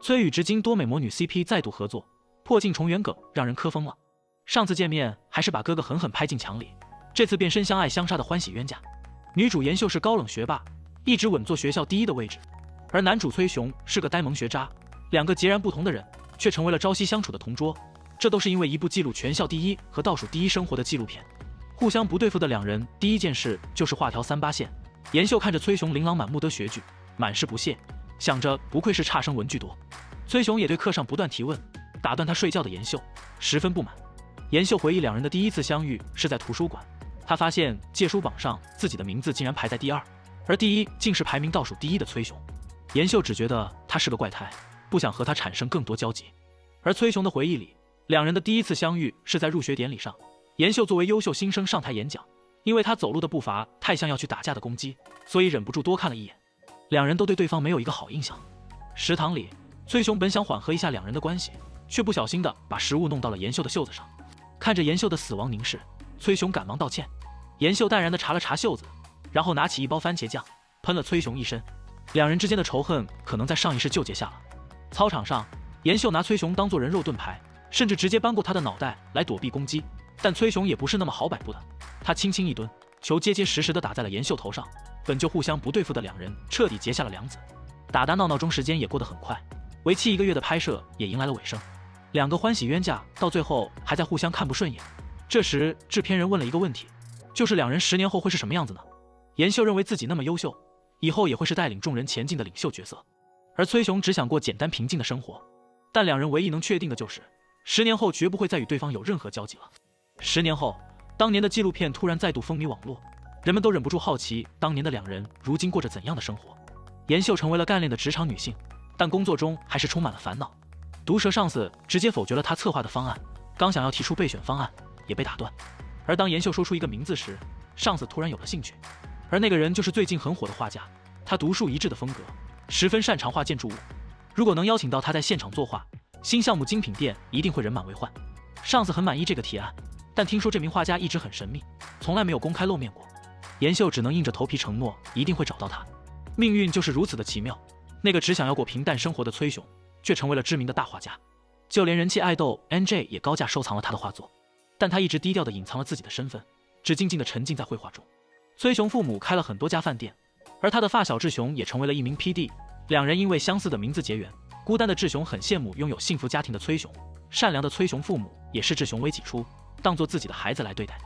崔宇植金多美魔女 CP 再度合作，破镜重圆梗让人磕疯了。上次见面还是把哥哥狠狠拍进墙里，这次变身相爱相杀的欢喜冤家。女主妍秀是高冷学霸，一直稳坐学校第一的位置，而男主崔雄是个呆萌学渣，两个截然不同的人却成为了朝夕相处的同桌。这都是因为一部记录全校第一和倒数第一生活的纪录片。互相不对付的两人第一件事就是画条38线。妍秀看着崔雄琳琅满目的学具，满是不屑，想着不愧是差生文具多。崔雄也对课上不断提问，打断他睡觉的妍秀十分不满。妍秀回忆两人的第一次相遇是在图书馆，他发现借书榜上自己的名字竟然排在第2，而第一竟是排名倒数第一的崔雄。妍秀只觉得他是个怪胎，不想和他产生更多交集。而崔雄的回忆里，两人的第一次相遇是在入学典礼上，妍秀作为优秀新生上台演讲，因为他走路的步伐太像要去打架的公鸡，所以忍不住多看了一眼。两人都对对方没有一个好印象。食堂里，崔雄本想缓和一下两人的关系，却不小心的把食物弄到了妍秀的袖子上。看着妍秀的死亡凝视，崔雄赶忙道歉。妍秀淡然的查了查袖子，然后拿起一包番茄酱喷了崔雄一身。两人之间的仇恨可能在上一世就结下了。操场上，妍秀拿崔雄当作人肉盾牌，甚至直接扳过他的脑袋来躲避攻击。但崔雄也不是那么好摆布的，他轻轻一蹲，球结结实实的打在了妍秀头上。本就互相不对付的两人彻底结下了梁子。打打闹闹中时间也过得很快，为期1个月的拍摄也迎来了尾声。两个欢喜冤家到最后还在互相看不顺眼。这时制片人问了一个问题，就是两人10年后会是什么样子呢？妍秀认为自己那么优秀，以后也会是带领众人前进的领袖角色，而崔雄只想过简单平静的生活。但两人唯一能确定的就是10年后绝不会再与对方有任何交集了。10年后，当年的纪录片突然再度风靡网络，人们都忍不住好奇当年的两人如今过着怎样的生活。妍秀成为了干练的职场女性，但工作中还是充满了烦恼。毒舌上司直接否决了她策划的方案，刚想要提出备选方案也被打断。而当妍秀说出一个名字时，上司突然有了兴趣，而那个人就是最近很火的画家。他独树一帜的风格，十分擅长画建筑物，如果能邀请到他在现场作画，新项目精品店一定会人满为患。上司很满意这个提案，但听说这名画家一直很神秘，从来没有公开露面过。妍秀只能硬着头皮承诺一定会找到他。命运就是如此的奇妙，那个只想要过平淡生活的崔雄却成为了知名的大画家，就连人气爱豆 NJ 也高价收藏了他的画作。但他一直低调地隐藏了自己的身份，只静静地沉浸在绘画中。崔雄父母开了很多家饭店，而他的发小志雄也成为了一名 PD。两人因为相似的名字结缘，孤单的志雄很羡慕拥有幸福家庭的崔雄，善良的崔雄父母也视志雄为己出，当做自己的孩子来对待。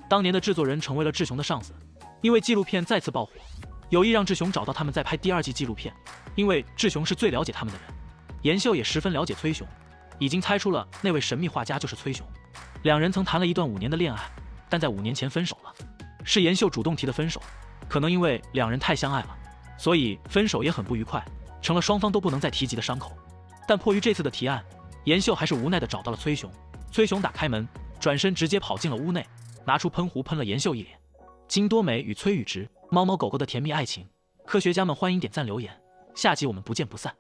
当年的制作人成为了志雄的上司，因为纪录片再次爆火，有意让志雄找到他们再拍第2季纪录片，因为志雄是最了解他们的人。妍秀也十分了解崔雄，已经猜出了那位神秘画家就是崔雄。两人曾谈了一段5年的恋爱，但在5年前分手了。是妍秀主动提的分手，可能因为两人太相爱了，所以分手也很不愉快，成了双方都不能再提及的伤口。但迫于这次的提案，妍秀还是无奈地找到了崔雄。崔雄打开门，转身直接跑进了屋内，拿出喷壶喷了妍秀一脸。金多美与崔宇植猫猫狗狗的甜蜜爱情，科学家们欢迎点赞留言，下集我们不见不散。